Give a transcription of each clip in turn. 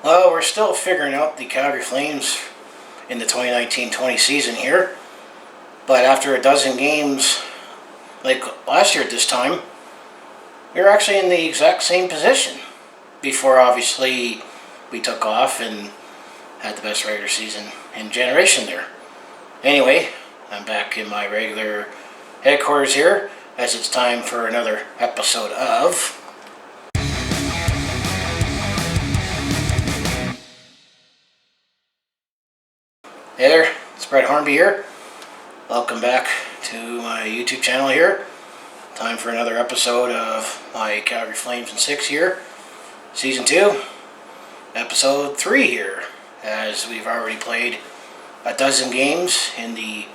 Well, we're still figuring out the Calgary Flames in the 2019-20 season here. But after a dozen games, like last year at this time, we were actually in the exact same position. Before, obviously, we took off and had the best regular season in generation there. Anyway, I'm back in my regular headquarters here, as it's time for another episode of... Hey there, it's Brett Hornby here. Welcome back to my YouTube channel here. Time for another episode of my Calgary Flames in 6 here. Season 2, Episode 3 here, as we've already played a dozen games in the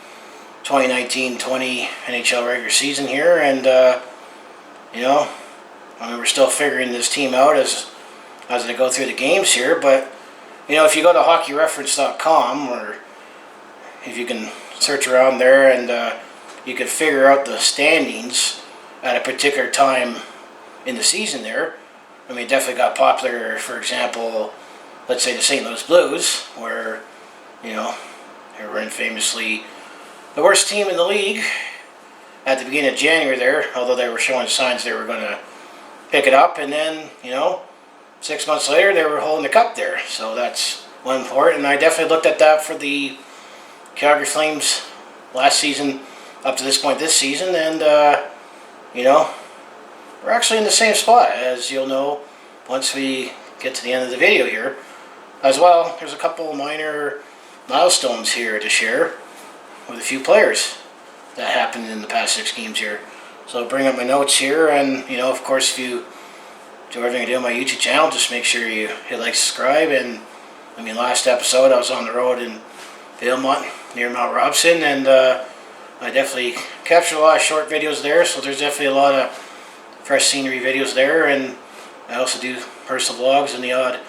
2019-20 NHL regular season here, and we're still figuring this team out as I go through the games here, but if you go to hockeyreference.com, or if you can search around there and you can figure out the standings at a particular time in the season there. I mean, it definitely got popular, for example, let's say the St. Louis Blues, where, they were infamously the worst team in the league at the beginning of January there, although they were showing signs they were going to pick it up, and then, 6 months later they were holding the cup there. So that's one part, and I definitely looked at that for the Calgary Flames last season up to this point this season, and we're actually in the same spot, as you'll know once we get to the end of the video here. As well, there's a couple minor milestones here to share with a few players that happened in the past 6 games here. So I'll bring up my notes here, and of course, if you do everything I do on my YouTube channel, just make sure you hit like, subscribe. And last episode I was on the road in Valemount near Mount Robson, and I definitely captured a lot of short videos there, so there's definitely a lot of fresh scenery videos there, and I also do personal vlogs and the odd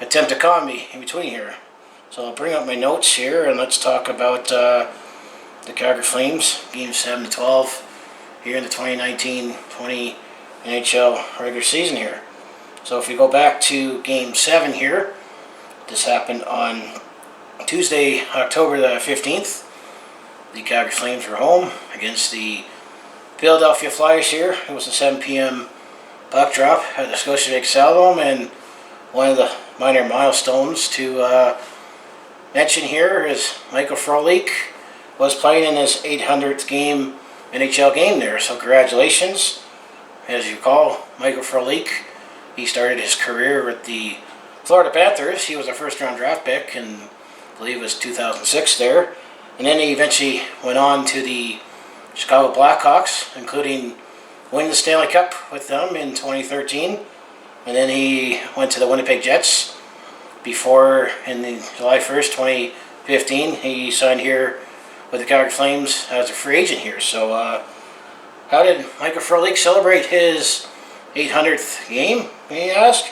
attempt at comedy in between here. So I'll bring up my notes here, and let's talk about the Calgary Flames, Games 7 to 12 here in the 2019-20 NHL regular season here. So if we go back to Game 7 here, this happened on Tuesday, October the 15th. The Calgary Flames were home against the Philadelphia Flyers here. It was a 7 p.m. puck drop at the Scotiabank Saddledome, and one of the minor milestones to mention here is Michael Frolik was playing in his 800th game, NHL game there. So congratulations. As you recall, Michael Frolik, he started his career with the Florida Panthers. He was a first-round draft pick, and I believe it was 2006 there. And then he eventually went on to the Chicago Blackhawks, including winning the Stanley Cup with them in 2013. And then he went to the Winnipeg Jets before, in July 1st, 2015, he signed here with the Calgary Flames as a free agent here. So how did Michael Frolik celebrate his 800th game, may you ask?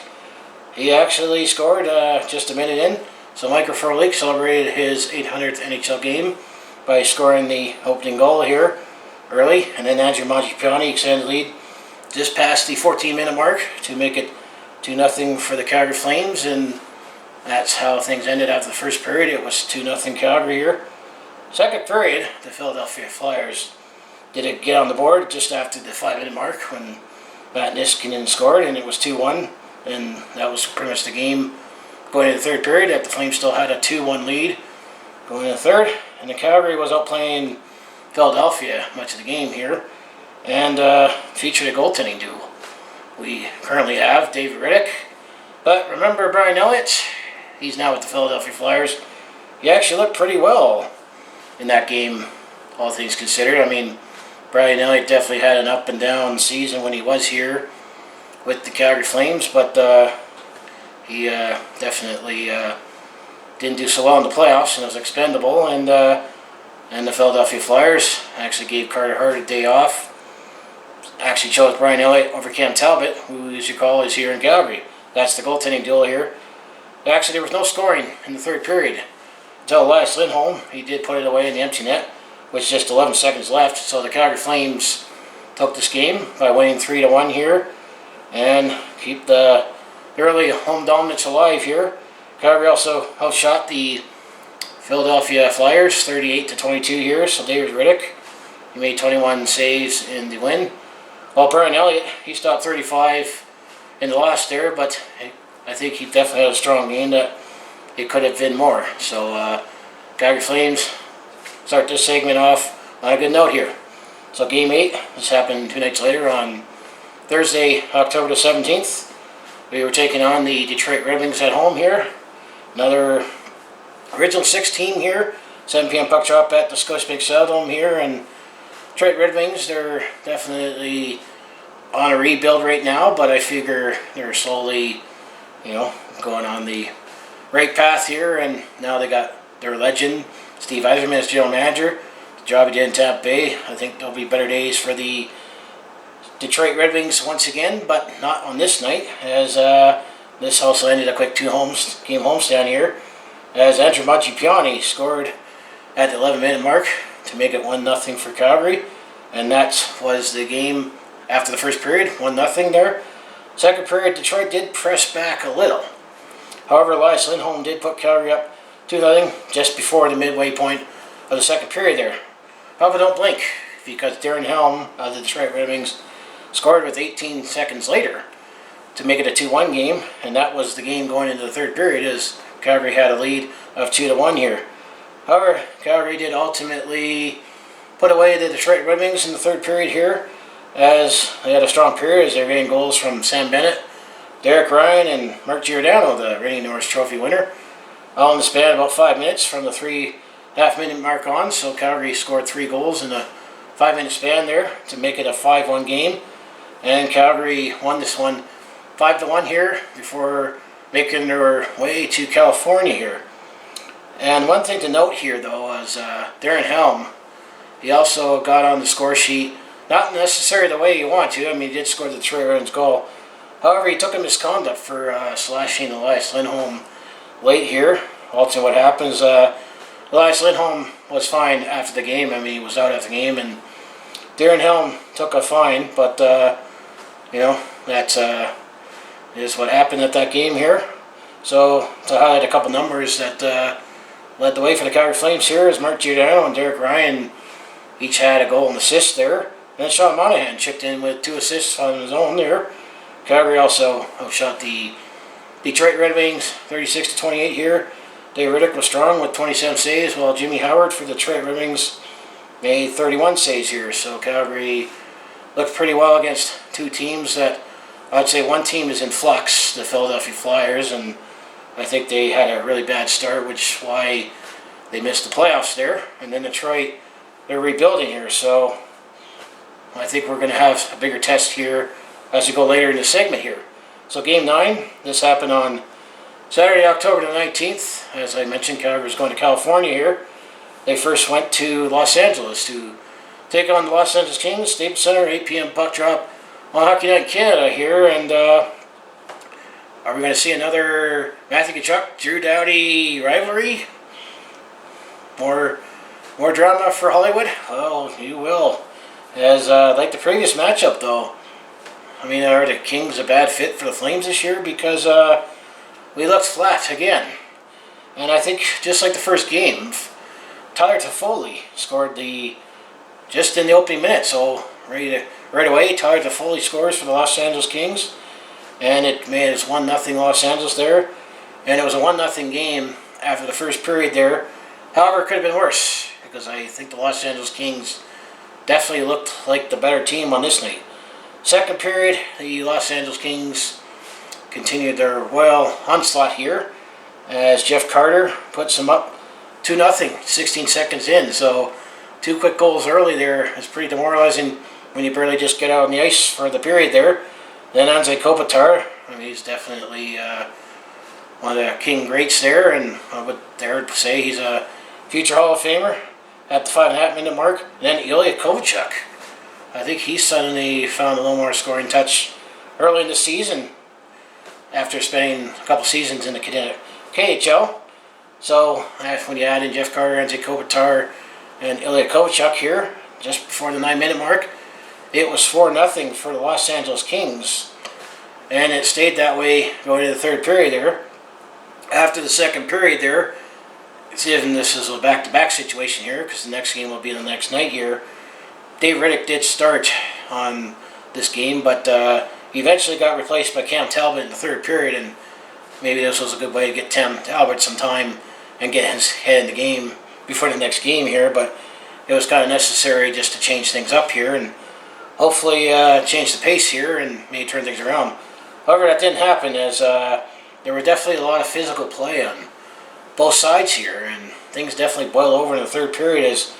He actually scored just a minute in. So Michael Frolik celebrated his 800th NHL game by scoring the opening goal here early, and then Andrew Mangiapane extended the lead just past the 14-minute mark to make it 2-0 for the Calgary Flames, and that's how things ended after the first period. It was 2-0 Calgary here. Second period, the Philadelphia Flyers did get on the board just after the 5-minute mark when Matt Niskanen scored, and it was 2-1, and that was pretty much the game going into the third period. That the Flames still had a 2-1 lead going into the third, and the Calgary was outplaying Philadelphia much of the game here, and featured a goaltending duel. We currently have David Rittich, but remember Brian Elliott? He's now with the Philadelphia Flyers. He actually looked pretty well in that game, all things considered. Brian Elliott definitely had an up and down season when he was here with the Calgary Flames, but he definitely didn't do so well in the playoffs and was expendable, and the Philadelphia Flyers actually gave Carter Hart a day off. Actually chose Brian Elliott over Cam Talbot, who, as you call, is here in Calgary. That's the goaltending duel here. Actually, there was no scoring in the third period until Elias Lindholm. He did put it away in the empty net with just 11 seconds left. So the Calgary Flames took this game by winning 3-1 here and keep the early home dominance alive here Calgary also outshot the Philadelphia Flyers 38-22 here. So David Riddick, he made 21 saves in the win. Well, Brian Elliott, he stopped 35 in the loss there, but I think he definitely had a strong game that it could have been more. So Calgary Flames start this segment off on a good note here. So Game 8, this happened 2 nights later on Thursday, October the 17th. We were taking on the Detroit Red Wings at home here. Another Original 6 team here. 7 p.m. puck drop at the Scotiabank Saddledome here. And Detroit Red Wings, they're definitely on a rebuild right now, but I figure they're slowly, going on the right path here. And now they got their legend, Steve Yzerman, as general manager. The job he did in Tampa Bay. I think there'll be better days for the Detroit Red Wings once again, but not on this night, as this also ended a quick 2-game homestand here, as Andrew Mangiapane scored at the 11-minute mark to make it 1-0 for Calgary, and that was the game after the first period, 1-0 there. Second period, Detroit did press back a little. However, Elias Lindholm did put Calgary up 2-0 just before the midway point of the second period there. However, don't blink, because Darren Helm of the Detroit Red Wings scored with 18 seconds later to make it a 2-1 game, and that was the game going into the third period, as Calgary had a lead of 2-1 here. However, Calgary did ultimately put away the Detroit Red Wings in the third period here, as they had a strong period as they were getting goals from Sam Bennett, Derek Ryan, and Mark Giordano, the reigning Norris Trophy winner, all in the span of about 5 minutes from the 3.5-minute mark on. So Calgary scored 3 goals in a 5-minute span there to make it a 5-1 game. And Calgary won this one 5-1 here before making their way to California here. And one thing to note here, though, is Darren Helm. He also got on the score sheet, not necessarily the way you want to. I mean, he did score the Detroit Red Wings goal. However, he took a misconduct for slashing Elias Lindholm late here. Ultimately, what happens, Elias Lindholm was fine after the game. I mean, he was out after the game, and Darren Helm took a fine, but that is what happened at that game here. So to highlight a couple numbers that led the way for the Calgary Flames here is Mark Giordano and Derek Ryan each had a goal and assist there. And then Sean Monahan chipped in with 2 assists on his own there. Calgary also outshot the Detroit Red Wings 36-28 here. Dave Riddick was strong with 27 saves, while Jimmy Howard for the Detroit Red Wings made 31 saves here. So Calgary looked pretty well against 2 teams that I'd say one team is in flux, the Philadelphia Flyers, and I think they had a really bad start, which is why they missed the playoffs there. And then Detroit, they're rebuilding here, so I think we're going to have a bigger test here as we go later in the segment here. So Game 9, this happened on Saturday, October the 19th. As I mentioned, Calgary was going to California here. They first went to Los Angeles to take on the Los Angeles Kings, Staples Center, 8 p.m. puck drop on Hockey Night in Canada here. And are we going to see another Matthew Tkachuk, Drew Doughty rivalry? More drama for Hollywood? Well, you will. As like the previous matchup, though, I mean, are the Kings a bad fit for the Flames this year? Because we looked flat again. And I think just like the first game, Tyler Toffoli scored just in the opening minute. So right away, Tyler Toffoli scores for the Los Angeles Kings. And it made it 1-0 Los Angeles there. And it was a 1-0 game after the first period there. However, it could have been worse, because I think the Los Angeles Kings definitely looked like the better team on this night. Second period, the Los Angeles Kings continued their royal onslaught here, as Jeff Carter puts them up 2-0, 16 seconds in. So 2 quick goals early there is pretty demoralizing when you barely just get out on the ice for the period there. Then Anze Kopitar, I mean, he's definitely one of the King greats there, and I would dare to say he's a future Hall of Famer at the 5.5-minute mark. And then Ilya Kovalchuk, I think he suddenly found a little more scoring touch early in the season after spending a couple seasons in the KHL. So when you add in Jeff Carter, Anze Kopitar, and Ilya Kovalchuk here, just before the 9-minute mark, it was 4-0 for the Los Angeles Kings. And it stayed that way going into the third period there. After after the second period there, even this is a back-to-back situation here, because the next game will be the next night here. Dave Riddick did start on this game, but he eventually got replaced by Cam Talbot in the third period, and maybe this was a good way to get Cam Talbot some time and get his head in the game before the next game here, but it was kind of necessary just to change things up here and hopefully change the pace here and maybe turn things around. However, that didn't happen, as there were definitely a lot of physical play on both sides here, and things definitely boiled over in the third period. As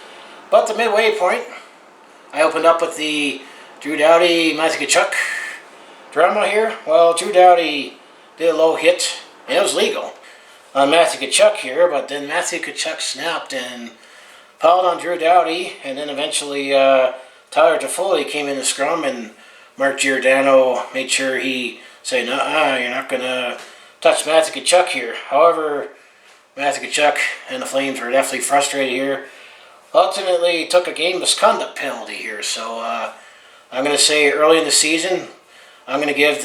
about the midway point, I opened up with the Drew Doughty, Matthew Tkachuk drama here. Well, Drew Doughty did a low hit, and it was legal on Matthew Tkachuk here, but then Matthew Tkachuk snapped and fouled on Drew Doughty, and then eventually Tyler Toffoli came in the scrum, and Mark Giordano made sure he said, "No, you're not going to touch Matthew Tkachuk here." However, Matthew Tkachuk and the Flames were definitely frustrated here. Ultimately took a game misconduct penalty here, so I'm going to say early in the season, I'm going to give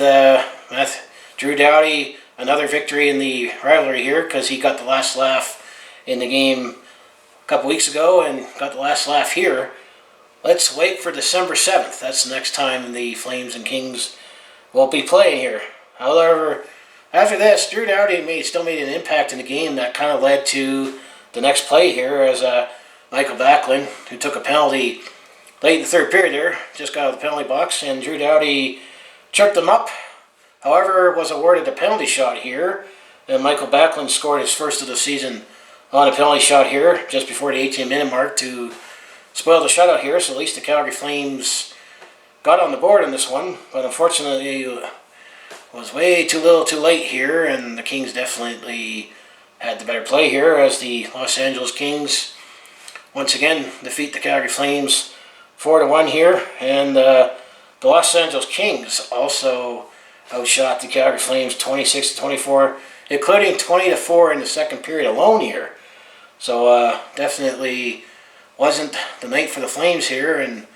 Drew Doughty another victory in the rivalry here, because he got the last laugh in the game a couple weeks ago and got the last laugh here. Let's wait for December 7th. That's the next time the Flames and Kings will be playing here. However, after this, Drew Doughty still made an impact in the game that kind of led to the next play here, as Michael Backlund, who took a penalty late in the third period there, just got out of the penalty box, and Drew Doughty tripped him up. However, was awarded a penalty shot here, and Michael Backlund scored his first of the season on a penalty shot here just before the 18-minute mark to spoil the shutout here. So at least the Calgary Flames got on the board in this one, but unfortunately it was way too little too late here, and the Kings definitely had the better play here, as the Los Angeles Kings once again defeat the Calgary Flames 4-1 here, and the Los Angeles Kings also outshot the Calgary Flames 26-24, including 20-4 in the second period alone here. So definitely wasn't the night for the Flames here, and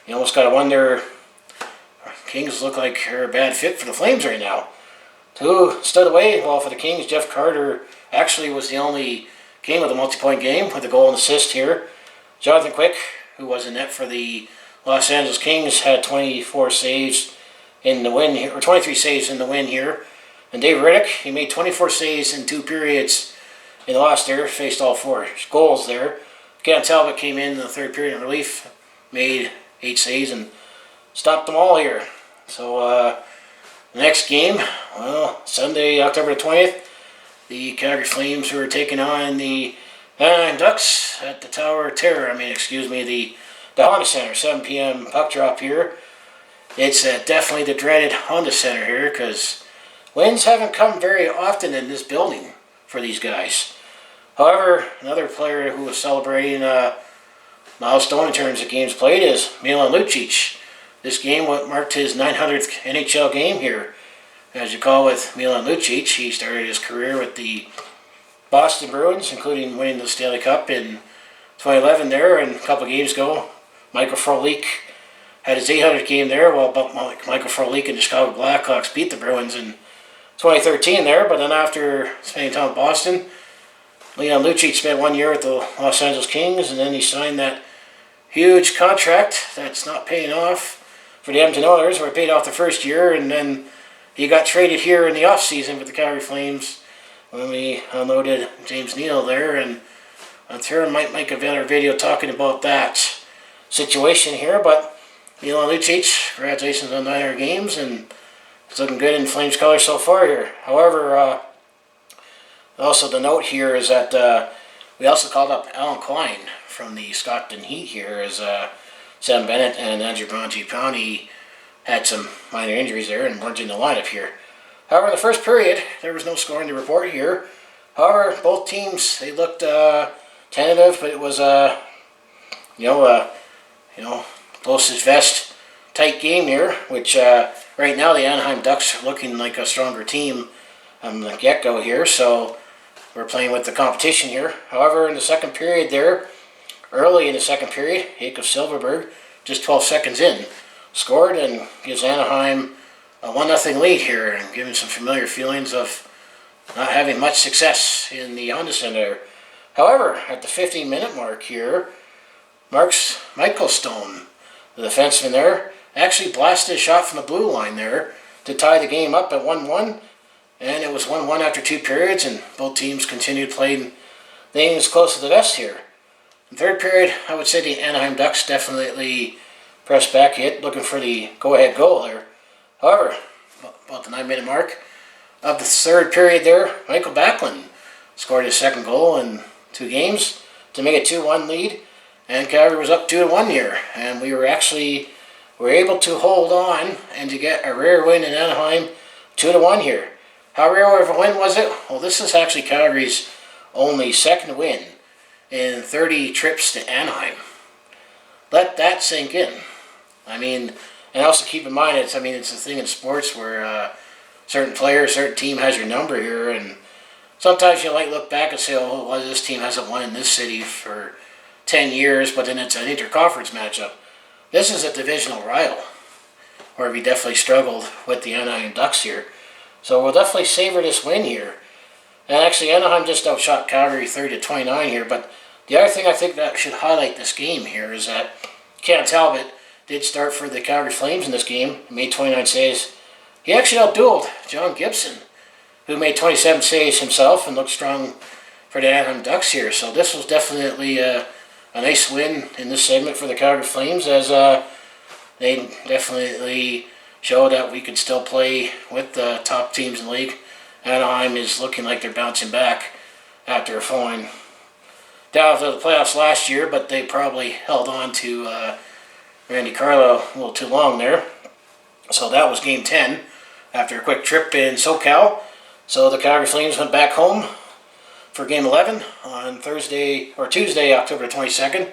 you almost got to wonder, Kings look like they're a bad fit for the Flames right now. Who stood away? Well, for the Kings, Jeff Carter actually was the only game with a multi-point game with a goal and assist here. Jonathan Quick, who was in net for the Los Angeles Kings, had 24 saves in the win here, or 23 saves in the win here. And Dave Riddick, he made 24 saves in 2 periods in the loss there, faced all 4 goals there. Cam Talbot came in the third period in relief, made 8 saves and stopped them all here. So the next game, well, Sunday, October 20th, the Calgary Flames who are taking on the Anaheim Ducks at the the Honda Center, 7 p.m. puck drop here. It's definitely the dreaded Honda Center here, because wins haven't come very often in this building for these guys. However, another player who was celebrating a milestone in terms of games played is Milan Lucic. This game marked his 900th NHL game here. As you call with Milan Lucic, he started his career with the Boston Bruins, including winning the Stanley Cup in 2011 there, and a couple of games ago, Michael Frolik had his 800th game there, while Michael Frolik and the Chicago Blackhawks beat the Bruins in 2013 there. But then after spending time with Boston, Milan Lucic spent 1 year with the Los Angeles Kings, and then he signed that huge contract that's not paying off for the Edmonton Oilers, where he paid off the first year, and then he got traded here in the offseason with the Calgary Flames when we unloaded James Neal there, and I'm sure I might make a better video talking about that situation here. But Milan Lucic, congratulations on 900 games, and it's looking good in Flames colors so far here. However, also the note here is that we also called up Alan Klein from the Stockton Heat here, as Sam Bennett and Andrew Bongiapane had some minor injuries there and weren't in the lineup here. However, in the first period, there was no scoring to report here. However, both teams, they looked tentative, but it was closest vest tight game here, which right now the Anaheim Ducks are looking like a stronger team on the get-go here, so we're playing with the competition here. However, in the second period there, early in the second period, Jakob Silfverberg, just 12 seconds in, scored and gives Anaheim a 1-0 lead here, and giving some familiar feelings of not having much success in the Honda Center. However, at the 15-minute mark here, Michael Stone, the defenseman there, actually blasted a shot from the blue line there to tie the game up at 1-1. And it was 1-1 after 2 periods, and both teams continued playing things close to the vest here. In third period, I would say the Anaheim Ducks definitely pressed back hit, looking for the go-ahead goal there. However, about the 9-minute mark of the third period there, Michael Backlund scored his second goal in 2 games to make a 2-1 lead, and Calgary was up 2-1 here, and we were able to hold on and to get a rare win in Anaheim, 2-1 here. How rare of a win was it? Well, this is actually Calgary's only second win in 30 trips to Anaheim. Let that sink in. I mean, and also keep in mind, it's a thing in sports where certain player, certain team has your number here, and sometimes you might look back and say, oh, well, this team hasn't won in this city for 10 years, but then it's an interconference matchup. This is a divisional rival, where we definitely struggled with the Anaheim Ducks here. So we'll definitely savor this win here. And actually, Anaheim just outshot Calgary 30-29 here, but the other thing I think that should highlight this game here is that Cam Talbot did start for the Calgary Flames in this game. He made 29 saves. He actually outdueled John Gibson, who made 27 saves himself and looked strong for the Anaheim Ducks here. So this was definitely a nice win in this segment for the Calgary Flames, as they definitely showed that we could still play with the top teams in the league. Anaheim is looking like they're bouncing back after falling down to the playoffs last year, but they probably held on to Randy Carlo a little too long there. So that was Game 10 after a quick trip in SoCal. So the Calgary Flames went back home for Game 11 on Tuesday, October 22nd.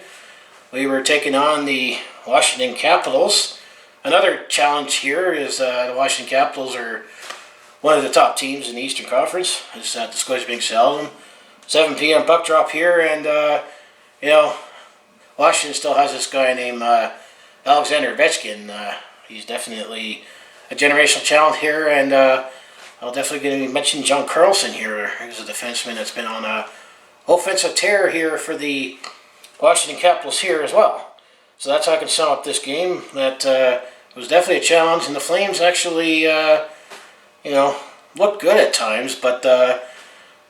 We were taking on the Washington Capitals. Another challenge here is the Washington Capitals are one of the top teams in the Eastern Conference. It's at the Scotiabank Saddledome. 7 p.m. puck drop here, and Washington still has this guy named Alexander Ovechkin. He's definitely a generational talent here, and I'll definitely going to mention John Carlson here. He's a defenseman that's been on a offensive tear here for the Washington Capitals here as well. So that's how I can sum up this game. That it was definitely a challenge, and the Flames actually, looked good at times, but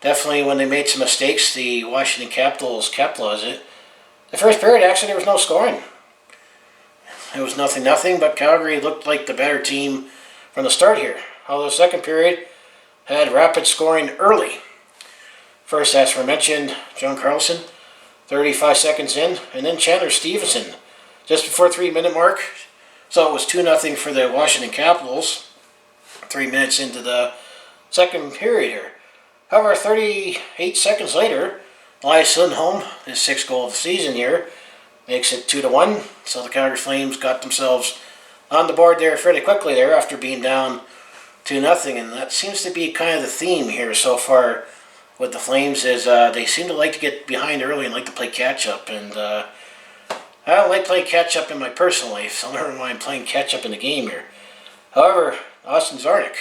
definitely when they made some mistakes, the Washington Capitals capitalized it. The first period, actually, there was no scoring. It was nothing, but Calgary looked like the better team from the start here. Although the second period had rapid scoring early. First, as mentioned, John Carlson, 35 seconds in, and then Chandler Stevenson, just before 3-minute mark. So it was 2-0 for the Washington Capitals, 3 minutes into the second period here. However, 38 seconds later, Elias Lindholm, his 6th goal of the season here, makes it 2-1. So the Calgary Flames got themselves on the board there fairly quickly there after being down 2-0, and that seems to be kind of the theme here so far with the Flames, is they seem to like to get behind early and like to play catch-up, and I don't like playing catch-up in my personal life, so I don't mind playing catch-up in the game here. However, Austin Czarnik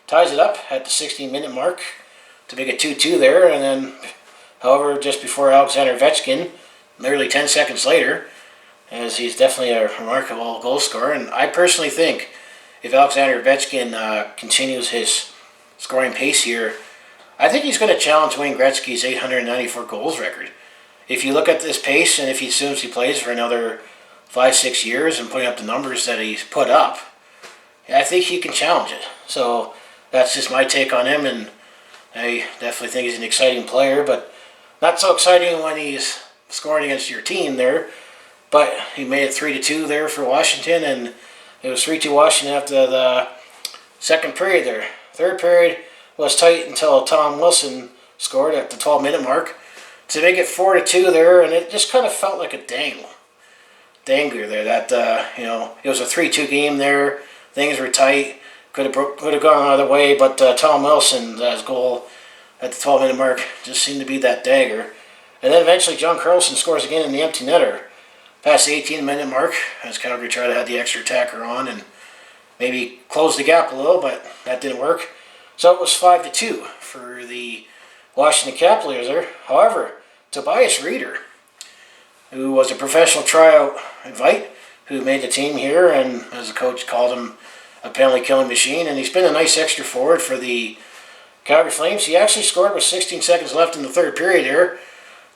ties it up at the 16-minute mark to make it 2-2 there, and then, however, just before Alexander Ovechkin, nearly 10 seconds later, as he's definitely a remarkable goal scorer, and I personally think if Alexander Ovechkin continues his scoring pace here, I think he's going to challenge Wayne Gretzky's 894 goals record. If you look at this pace, and if he assumes he plays for another 5-6 years and putting up the numbers that he's put up, I think he can challenge it. So that's just my take on him, and I definitely think he's an exciting player, but not so exciting when he's scoring against your team there. But he made it 3-2 there for Washington, and it was 3-2 Washington after the second period there. Third period was tight until Tom Wilson scored at the 12-minute mark to make it 4-2 there, and it just kind of felt like a dangler there. That it was a 3-2 game there. Things were tight. Could have gone another way, but Tom Wilson's goal at the 12-minute mark just seemed to be that dagger. And then eventually John Carlson scores again in the empty netter past the 18-minute mark, as Calgary tried to have the extra attacker on and maybe close the gap a little, but that didn't work. So it was 5-2 for the Washington Capitals there. However, Tobias Reeder, who was a professional tryout invite, who made the team here, and as the coach called him, a penalty killing machine, and he's been a nice extra forward for the Calgary Flames. He actually scored with 16 seconds left in the third period here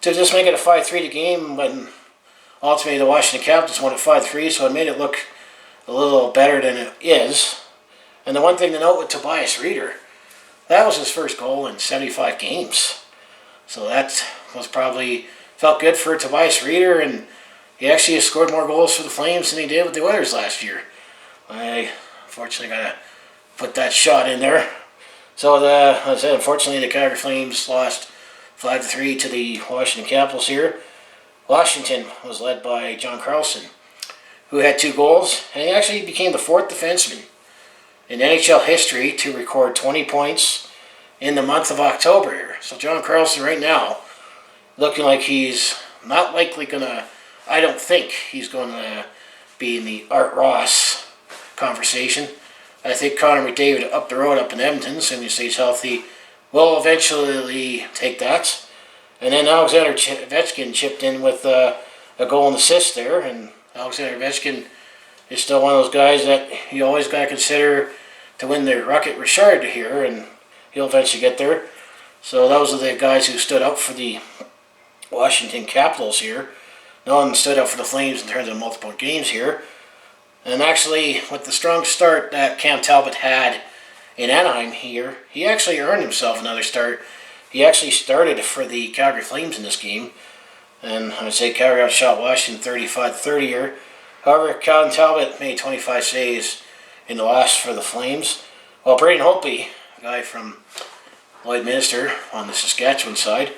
to just make it a 5-3 game, when ultimately the Washington Capitals won at 5-3, so it made it look a little better than it is. And the one thing to note with Tobias Reeder, that was his first goal in 75 games. So that was probably felt good for Tobias Reeder, and he actually has scored more goals for the Flames than he did with the Oilers last year. I unfortunately got to put that shot in there. So as I said, unfortunately the Calgary Flames lost 5-3 to the Washington Capitals here. Washington was led by John Carlson, who had 2 goals, and he actually became the 4th defenseman in NHL history to record 20 points in the month of October here. So John Carlson right now looking like he's not likely going to, I don't think he's going to be in the Art Ross conversation. I think Connor McDavid up the road up in Edmonton, assuming he stays healthy, will eventually take that. And then Alexander Ovechkin chipped in with a goal and assist there, and Alexander Ovechkin is still one of those guys that you always got to consider to win the Rocket Richard here, and he'll eventually get there. So those are the guys who stood up for the Washington Capitals here. No one stood up for the Flames in terms of multiple games here. And actually, with the strong start that Cam Talbot had in Anaheim here, he actually earned himself another start. He actually started for the Calgary Flames in this game. And I would say Calgary outshot Washington 35-30 here. However, Cam Talbot made 25 saves in the last for the Flames. Well, Braden Holtby, a guy from Lloydminster on the Saskatchewan side,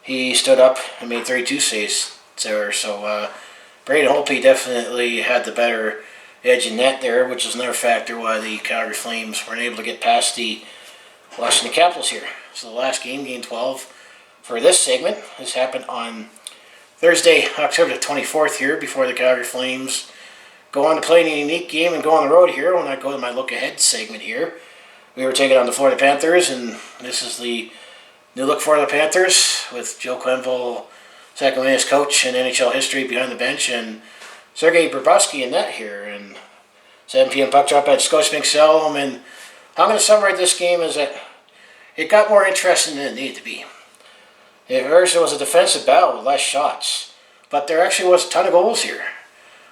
he stood up and made 32 saves there. So Braden Holtby definitely had the better edge in net there, which is another factor why the Calgary Flames weren't able to get past the Washington Capitals here. So the last game, Game 12, for this segment, has happened on Thursday, October the 24th here, before the Calgary Flames go on to play in a unique game and go on the road here. When I go to my look-ahead segment here, we were taking on the Florida Panthers, and this is the new look for the Panthers with Joe Quenneville, second winningest coach in NHL history, behind the bench, and Sergei Bobrovsky in net here. And 7 p.m. puck drop at Scotiabank Stadium, and I'm going to summarize this game as that it got more interesting than it needed to be. At first, it was a defensive battle with less shots, but there actually was a ton of goals here.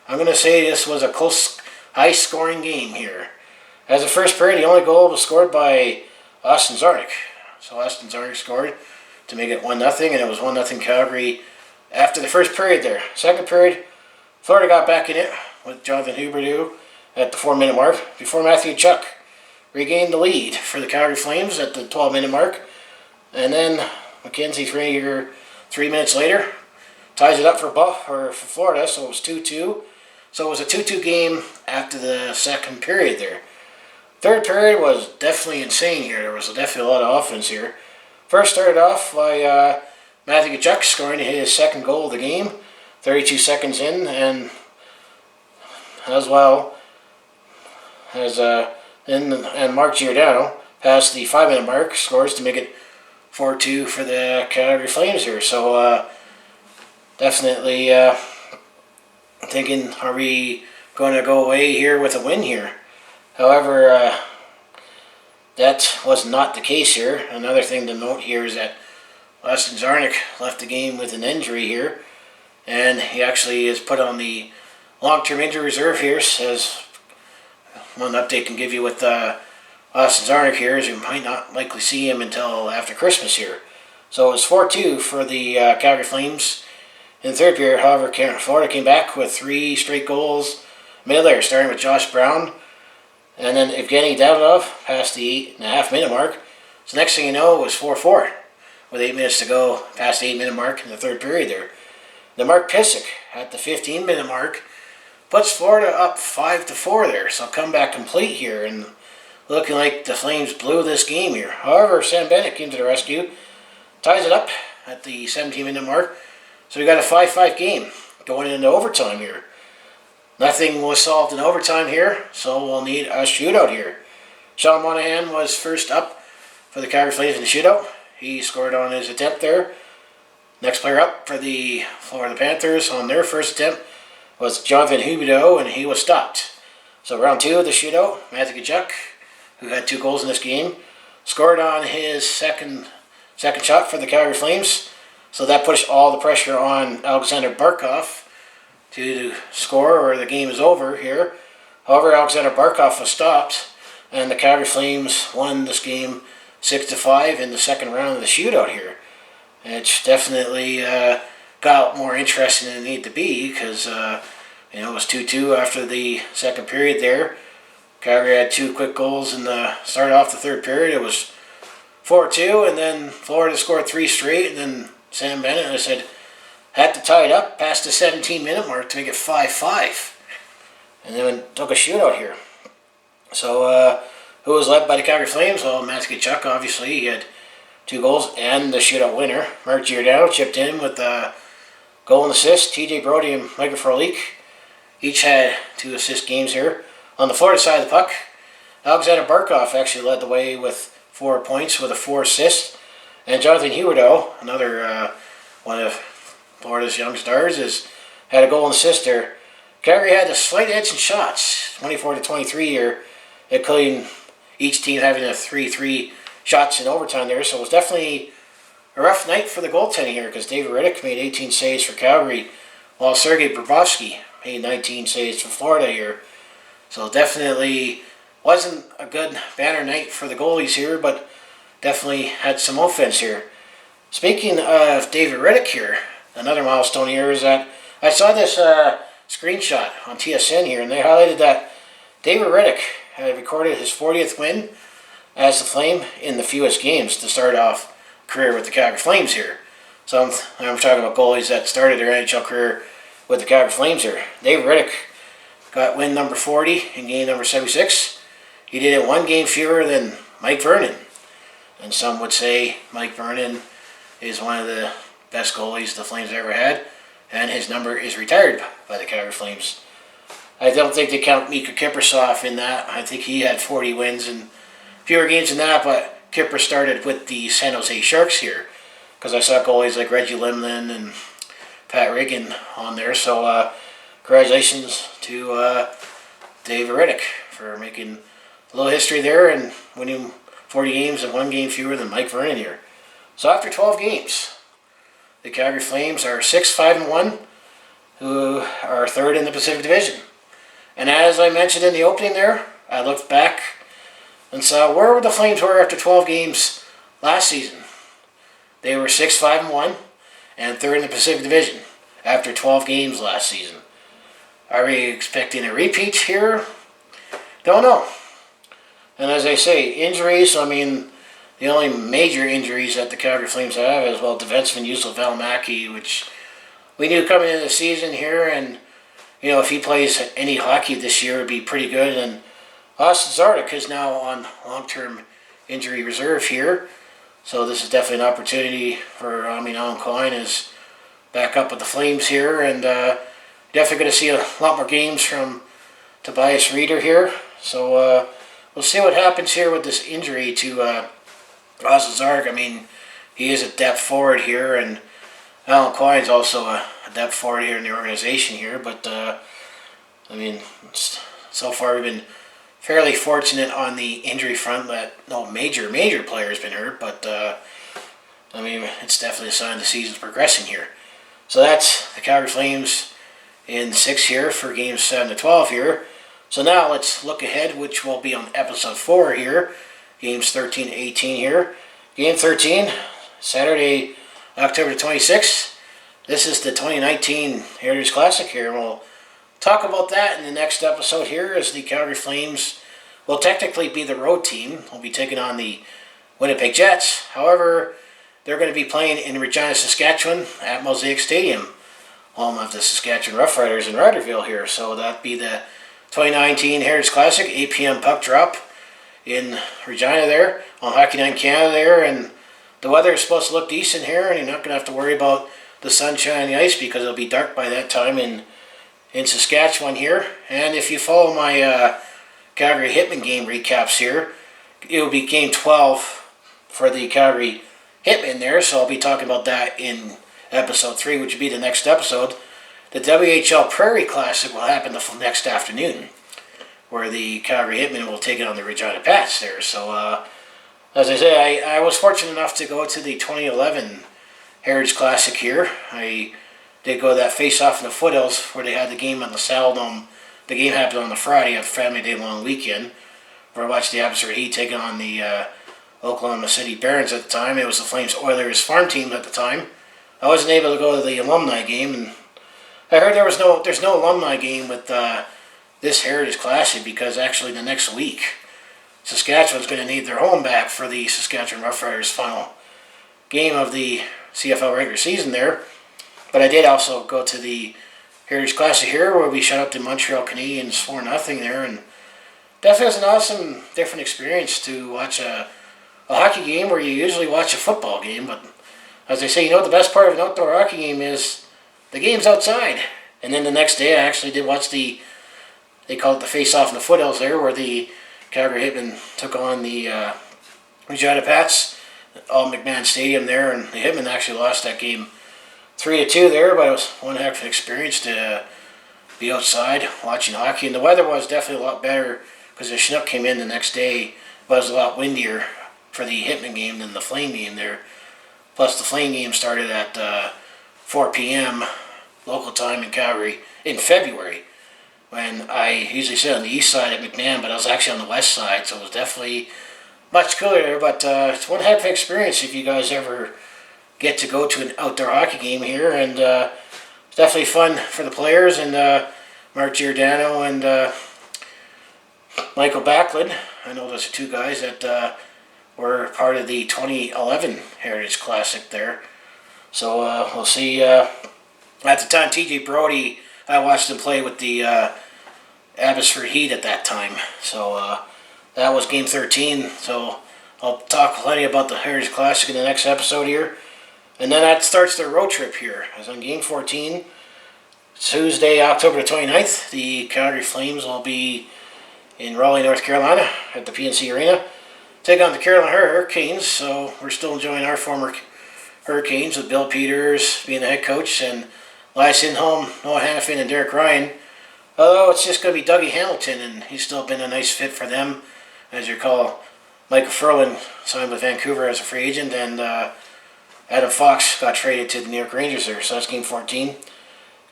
I'm going to say this was a close, high-scoring game here. As the first period, the only goal was scored by Austin Czarnik. So Austin Czarnik scored to make it 1-0, and it was 1-0 Calgary after the first period there. Second period, Florida got back in it with Jonathan Huberdeau at the 4-minute mark before Matthew Tkachuk regained the lead for the Calgary Flames at the 12-minute mark. And then Mackenzie 3 minutes later ties it up for Florida, so it was 2-2. So it was a 2-2 game after the second period there. Third period was definitely insane here. There was definitely a lot of offense here. First started off by Matthew Tkachuk scoring his second goal of the game, 32 seconds in, and as well as and Mark Giordano passed the 5-minute mark, scores to make it 4-2 for the Calgary Flames here. So definitely thinking, are we going to go away here with a win here? However, that was not the case here. Another thing to note here is that Austin Czarnik left the game with an injury here, and he actually is put on the long-term injury reserve here. As one update can give you with Austin Czarnik here is you might not likely see him until after Christmas here. So it was 4-2 for the Calgary Flames in the third period. However, Florida came back with 3 straight goals middle there, starting with Josh Brown, and then Evgeny Davidov past the 8.5-minute mark. So next thing you know, it was 4-4 with 8 minutes to go past the 8-minute mark in the third period there. Then Mark Pysyk at the 15-minute mark puts Florida up 5-4 there. So comeback complete here, and looking like the Flames blew this game here. However, Sam Bennett came to the rescue, ties it up at the 17-minute mark. So we got a 5-5 game going into overtime here. Nothing was solved in overtime here, so we'll need a shootout here. Sean Monahan was first up for the Calgary Flames in the shootout. He scored on his attempt there. Next player up for the Florida Panthers on their first attempt was Jonathan Huberdeau, and he was stopped. So round 2 of the shootout, Matthew Tkachuk, who had 2 goals in this game, scored on his second shot for the Calgary Flames. So that pushed all the pressure on Alexander Barkov to score, or the game is over here. However, Alexander Barkov was stopped, and the Calgary Flames won this game 6-5 in the second round of the shootout here. It's definitely got more interesting than it needed to be, because it was 2-2 after the second period there. Calgary had 2 quick goals in the start off the third period. It was 4-2, and then Florida scored 3 straight, and then Sam Bennett, I said, had to tie it up past the 17-minute mark to make it 5-5. And then took a shootout here. So, who was led by the Calgary Flames? Well, Matthew Tkachuk, obviously. He had 2 goals and the shootout winner. Mark Giordano chipped in with a goal and assist. TJ Brody and Michael Frolik each had 2 assist games here. On the Florida side of the puck, Alexander Barkov actually led the way with 4 points with a 4 assists. And Jonathan Huberdeau, another one of Florida's young stars, had a goal and assist there. Calgary had a slight edge in shots, 24-23 here, including each team having a 3-3 shots in overtime there. So it was definitely a rough night for the goaltending here, because David Rittich made 18 saves for Calgary, while Sergei Bobrovsky made 19 saves for Florida here. So definitely wasn't a good banner night for the goalies here, but definitely had some offense here. Speaking of David Rittich here, another milestone here is that I saw this screenshot on TSN here, and they highlighted that David Rittich had recorded his 40th win as the Flame in the fewest games to start off career with the Calgary Flames here. So I'm talking about goalies that started their NHL career with the Calgary Flames here. David Rittich got win number 40 in game number 76. He did it 1 game fewer than Mike Vernon. And some would say Mike Vernon is one of the best goalies the Flames ever had, and his number is retired by the Calgary Flames. I don't think they count Mika Kiprusoff in that. I think he had 40 wins and fewer games than that, but Kipper started with the San Jose Sharks here, because I saw goalies like Reggie Limlin and Pat Riggin on there. So congratulations to David Rittich for making a little history there and winning 40 games and 1 game fewer than Mike Vernon here. So after 12 games, the Calgary Flames are 6-5-1, who are 3rd in the Pacific Division. And as I mentioned in the opening there, I looked back and saw where the Flames were after 12 games last season. They were 6-5-1 and 3rd in the Pacific Division after 12 games last season. Are we expecting a repeat here? Don't know. And as I say, injuries, the only major injuries that the Calgary Flames have is, defenseman Yusuf Valimaki, which we knew coming into the season here, and, if he plays any hockey this year, it would be pretty good. And Austin Zardik is now on long-term injury reserve here, so this is definitely an opportunity for, Alan Klein is back up with the Flames here, and definitely going to see a lot more games from Tobias Reeder here. So we'll see what happens here with this injury to Austin Zardik. He is a depth forward here, and Alan Klein's also a depth forward here in the organization here. But, so far we've been fairly fortunate on the injury front that no major players been hurt. But, it's definitely a sign the season's progressing here. So that's the Calgary Flames in 6 here for games 7-12 here. So now let's look ahead, which will be on episode 4 here, games 13-18 here. Game 13, Saturday, October 26th. This is the 2019 Heritage Classic here. We'll talk about that in the next episode here, as the Calgary Flames will technically be the road team. We'll be taking on the Winnipeg Jets. However, they're going to be playing in Regina, Saskatchewan at Mosaic Stadium, home of the Saskatchewan Roughriders in Riderville here. So that'd be the 2019 Heritage Classic, 8 p.m. puck drop in Regina there on Hockey Night in Canada there. And the weather is supposed to look decent here, and you're not going to have to worry about the sunshine and the ice, because it'll be dark by that time in Saskatchewan here. And if you follow my Calgary Hitman game recaps here, it will be game 12 for the Calgary Hitmen there, so I'll be talking about that in episode 3, which would be the next episode. The WHL Prairie Classic will happen the next afternoon, where the Calgary Hitmen will take it on the Regina Pats there. So, as I say, I was fortunate enough to go to the 2011 Heritage Classic here. I did go to that face-off in the foothills where they had the game on the Saddledome. The game happened on the Friday of Family Day long weekend, where I watched the Abbotsford Heat taking on the Oklahoma City Barons at the time. It was the Flames Oilers farm team at the time. I wasn't able to go to the alumni game, and I heard there's no alumni game with this Heritage Classic because actually the next week Saskatchewan's going to need their home back for the Saskatchewan Roughriders final game of the CFL regular season there. But I did also go to the Heritage Classic here where we shut up the Montreal Canadiens 4-0 there, and definitely was an awesome different experience to watch a hockey game where you usually watch a football game. But as I say, the best part of an outdoor hockey game is the game's outside. And then the next day I actually did watch they call it the face-off in the foothills there, where the Calgary Hitmen took on the Regina Pats, all McMahon Stadium there, and the Hitmen actually lost that game 3-2 there, but it was one heck of an experience to be outside watching hockey. And the weather was definitely a lot better because the Chinook came in the next day, but it was a lot windier for the Hitmen game than the Flame game there. Plus the Flame game started at 4 p.m. local time in Calgary in February, when I usually sit on the east side at McMahon, but I was actually on the west side, so it was definitely much cooler there. But it's one heck of an experience if you guys ever get to go to an outdoor hockey game here, and it's definitely fun for the players, and Mark Giordano and Michael Backlund. I know those are two guys that were part of the 2011 Heritage Classic there. So we'll see. At the time, TJ Brody, I watched him play with the Abbotsford Heat at that time. So that was Game 13. So I'll talk plenty about the Heritage Classic in the next episode here. And then that starts their road trip here. As on Game 14, Tuesday, October 29th, the Calgary Flames will be in Raleigh, North Carolina at the PNC Arena. Take on the Carolina Hurricanes. So we're still enjoying our former Hurricanes with Bill Peters being the head coach, and Elias Lindholm, Noah Hannafin, and Derek Ryan. Although it's just going to be Dougie Hamilton, and he's still been a nice fit for them. As you recall, Michael Furlan signed with Vancouver as a free agent, and Adam Fox got traded to the New York Rangers there. So that's Game 14.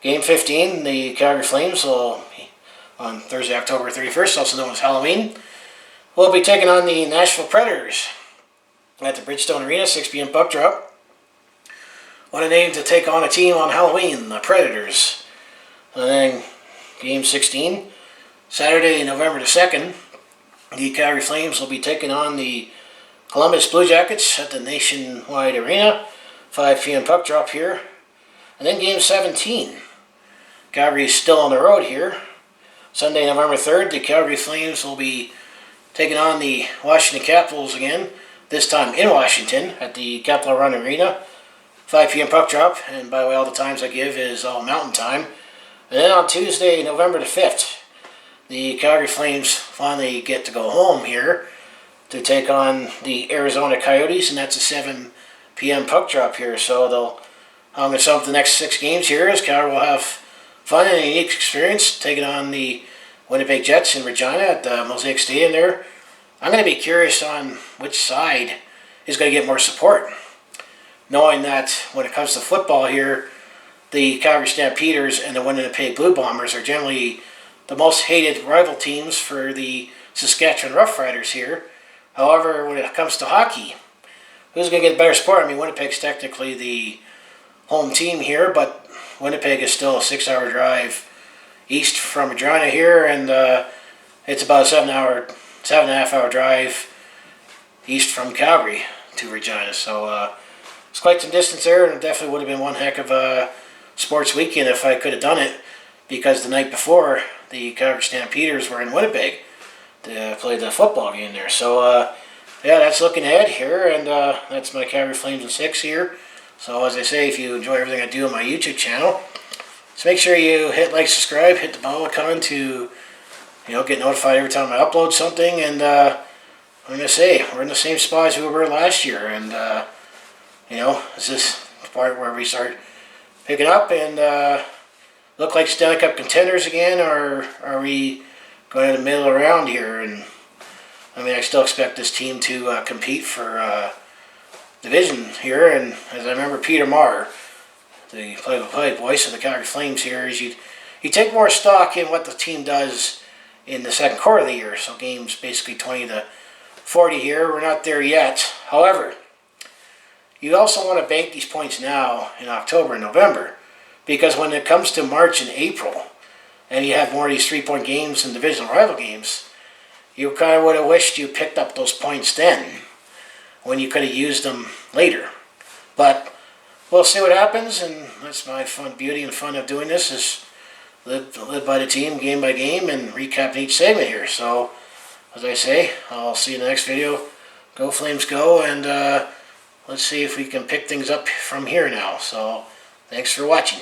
Game 15, the Calgary Flames will, on Thursday, October 31st, also known as Halloween, will be taking on the Nashville Predators at the Bridgestone Arena, 6 p.m. puck drop. What a name to take on a team on Halloween, the Predators. And then Game 16, Saturday, November the 2nd, the Calgary Flames will be taking on the Columbus Blue Jackets at the Nationwide Arena, 5 p.m. puck drop here. And then Game 17, Calgary is still on the road here. Sunday, November 3rd, the Calgary Flames will be taking on the Washington Capitals again, this time in Washington at the Capital One Arena. 5 p.m. puck drop, and by the way, all the times I give is all Mountain Time. And then on Tuesday, November the 5th, the Calgary Flames finally get to go home here to take on the Arizona Coyotes, and that's a 7 p.m. puck drop here. So they'll sum up the next 6 games here as Calgary will have fun and a unique experience taking on the Winnipeg Jets in Regina at the Mosaic Stadium there. I'm going to be curious on which side is going to get more support, knowing that when it comes to football here, the Calgary Stampeders and the Winnipeg Blue Bombers are generally the most hated rival teams for the Saskatchewan Roughriders here. However, when it comes to hockey, who's going to get better support? I mean, Winnipeg's technically the home team here, but Winnipeg is still a 6-hour drive east from Regina here, and it's about a 7.5 hour drive east from Calgary to Regina. So it's quite some distance there, and it definitely would have been one heck of a sports weekend if I could have done it, because the night before, the Calgary Stampeders were in Winnipeg to play the football game there. So, yeah, that's looking ahead here, and that's my Calgary Flames in 6 here. So, as I say, if you enjoy everything I do on my YouTube channel, just make sure you hit like, subscribe, hit the bell icon to, get notified every time I upload something, and I'm gonna say we're in the same spot as we were last year, and you know, this is the part where we start picking up and look like Stanley Cup contenders again, or are we going in the middle around here? And I mean, I still expect this team to compete for division here. And as I remember, Peter Marr, the play-by-play voice of the Calgary Flames here, is you take more stock in what the team does in the second quarter of the year. So games basically 20 to 40 here. We're not there yet. However, you also want to bank these points now in October and November, because when it comes to March and April, and you have more of these 3-point games and divisional rival games, you kind of would have wished you picked up those points then, when you could have used them later. But we'll see what happens, and that's my beauty and fun of doing this, is live by the team, game by game, and recapping each segment here. So, as I say, I'll see you in the next video. Go Flames go, and let's see if we can pick things up from here now. So, thanks for watching.